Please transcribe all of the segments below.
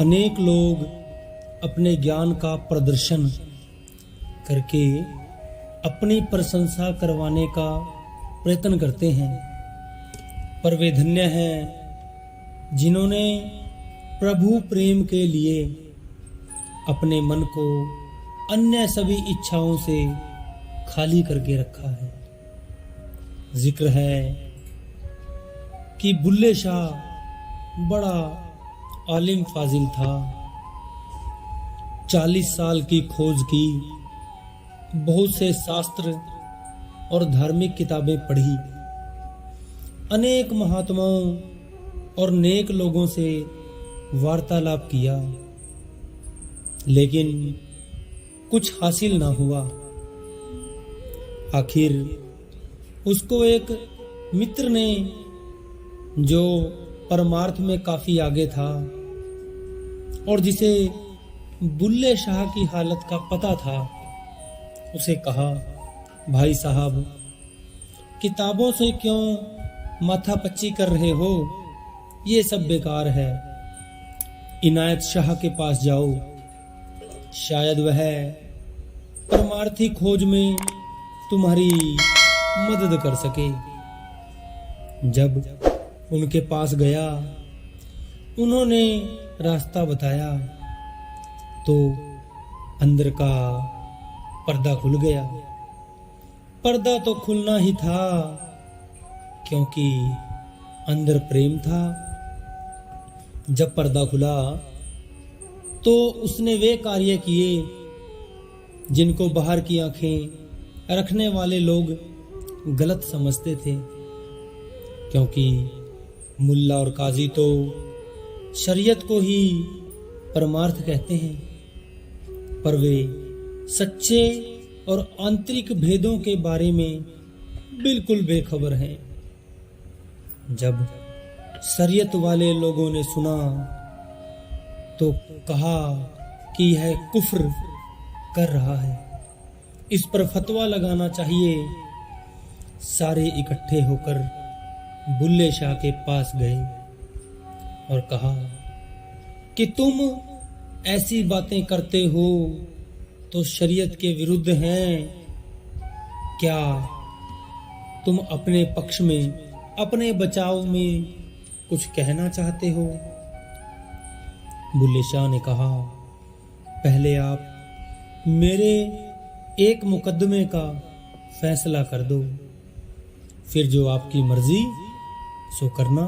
अनेक लोग अपने ज्ञान का प्रदर्शन करके अपनी प्रशंसा करवाने का प्रयत्न करते हैं, पर वे धन्य हैं जिन्होंने प्रभु प्रेम के लिए अपने मन को अन्य सभी इच्छाओं से खाली करके रखा है। जिक्र है कि बुल्ले शाह बड़ा आलिम फाजिल था। 40 साल की खोज की, बहुत से शास्त्र और धार्मिक किताबें पढ़ी, अनेक महात्माओं और नेक लोगों से वार्तालाप किया, लेकिन कुछ हासिल ना हुआ। आखिर उसको एक मित्र ने, जो परमार्थ में काफी आगे था और जिसे बुल्ले शाह की हालत का पता था, उसे कहा, भाई साहब, किताबों से क्यों माथापच्ची कर रहे हो? ये सब बेकार है। इनायत शाह के पास जाओ, शायद वह परमार्थी खोज में तुम्हारी मदद कर सके। जब उनके पास गया, उन्होंने रास्ता बताया तो अंदर का पर्दा खुल गया। पर्दा तो खुलना ही था, क्योंकि अंदर प्रेम था। जब पर्दा खुला तो उसने वे कार्य किए जिनको बाहर की आंखें रखने वाले लोग गलत समझते थे, क्योंकि मुल्ला और काजी तो शरीयत को ही परमार्थ कहते हैं, पर वे सच्चे और आंतरिक भेदों के बारे में बिल्कुल बेखबर हैं। जब शरीयत वाले लोगों ने सुना तो कहा कि यह कुफ्र कर रहा है, इस पर फतवा लगाना चाहिए। सारे इकट्ठे होकर बुल्ले शाह के पास गए और कहा कि तुम ऐसी बातें करते हो तो शरीयत के विरुद्ध हैं। क्या तुम अपने पक्ष में, अपने बचाव में कुछ कहना चाहते हो? बुल्ले शाह ने कहा, पहले आप मेरे एक मुकदमे का फैसला कर दो, फिर जो आपकी मर्जी सो करना।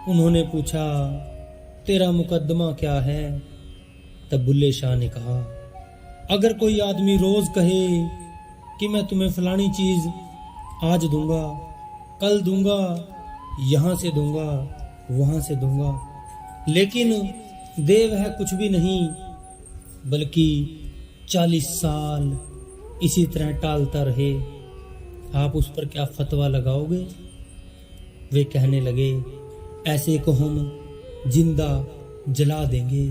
उन्होंने पूछा, तेरा मुकदमा क्या है? तब बुल्ले शाह ने कहा, अगर कोई आदमी रोज कहे कि मैं तुम्हें फलानी चीज आज दूंगा, कल दूंगा, यहां से दूंगा, वहां से दूंगा, लेकिन दे वह कुछ भी नहीं, बल्कि 40 साल इसी तरह टालता रहे, आप उस पर क्या फतवा लगाओगे? वे कहने लगे, ऐसे को हम जिंदा जला देंगे।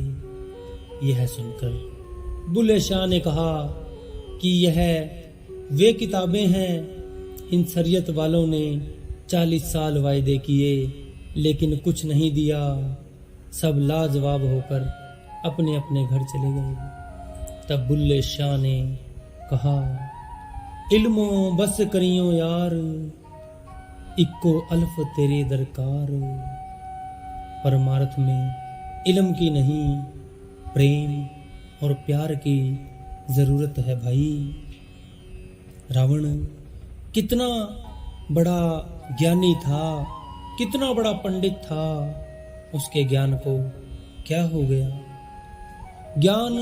यह सुनकर बुल्ले शाह ने कहा कि यह वे किताबें हैं, इन शरीयत वालों ने 40 साल वायदे किए, लेकिन कुछ नहीं दिया। सब लाजवाब होकर अपने अपने घर चले गए। तब बुल्ले शाह ने कहा, इल्मो बस करियो यार, इक्को अल्फ तेरे दरकार। परमार्थ में इल्म की नहीं, प्रेम और प्यार की जरूरत है भाई। रावण कितना बड़ा ज्ञानी था, कितना बड़ा पंडित था, उसके ज्ञान को क्या हो गया? ज्ञान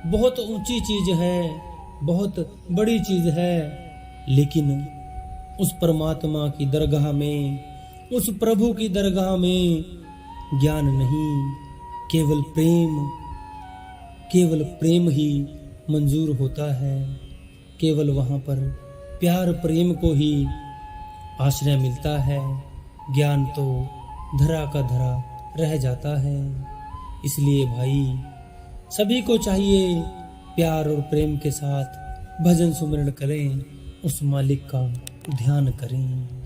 बहुत ऊंची चीज है, बहुत बड़ी चीज है, लेकिन उस परमात्मा की दरगाह में, उस प्रभु की दरगाह में ज्ञान नहीं, केवल प्रेम ही मंजूर होता है। केवल वहां पर प्यार प्रेम को ही आश्रय मिलता है। ज्ञान तो धरा का धरा रह जाता है। इसलिए भाई, सभी को चाहिए प्यार और प्रेम के साथ भजन सुमिरन करें, उस मालिक का ध्यान करें।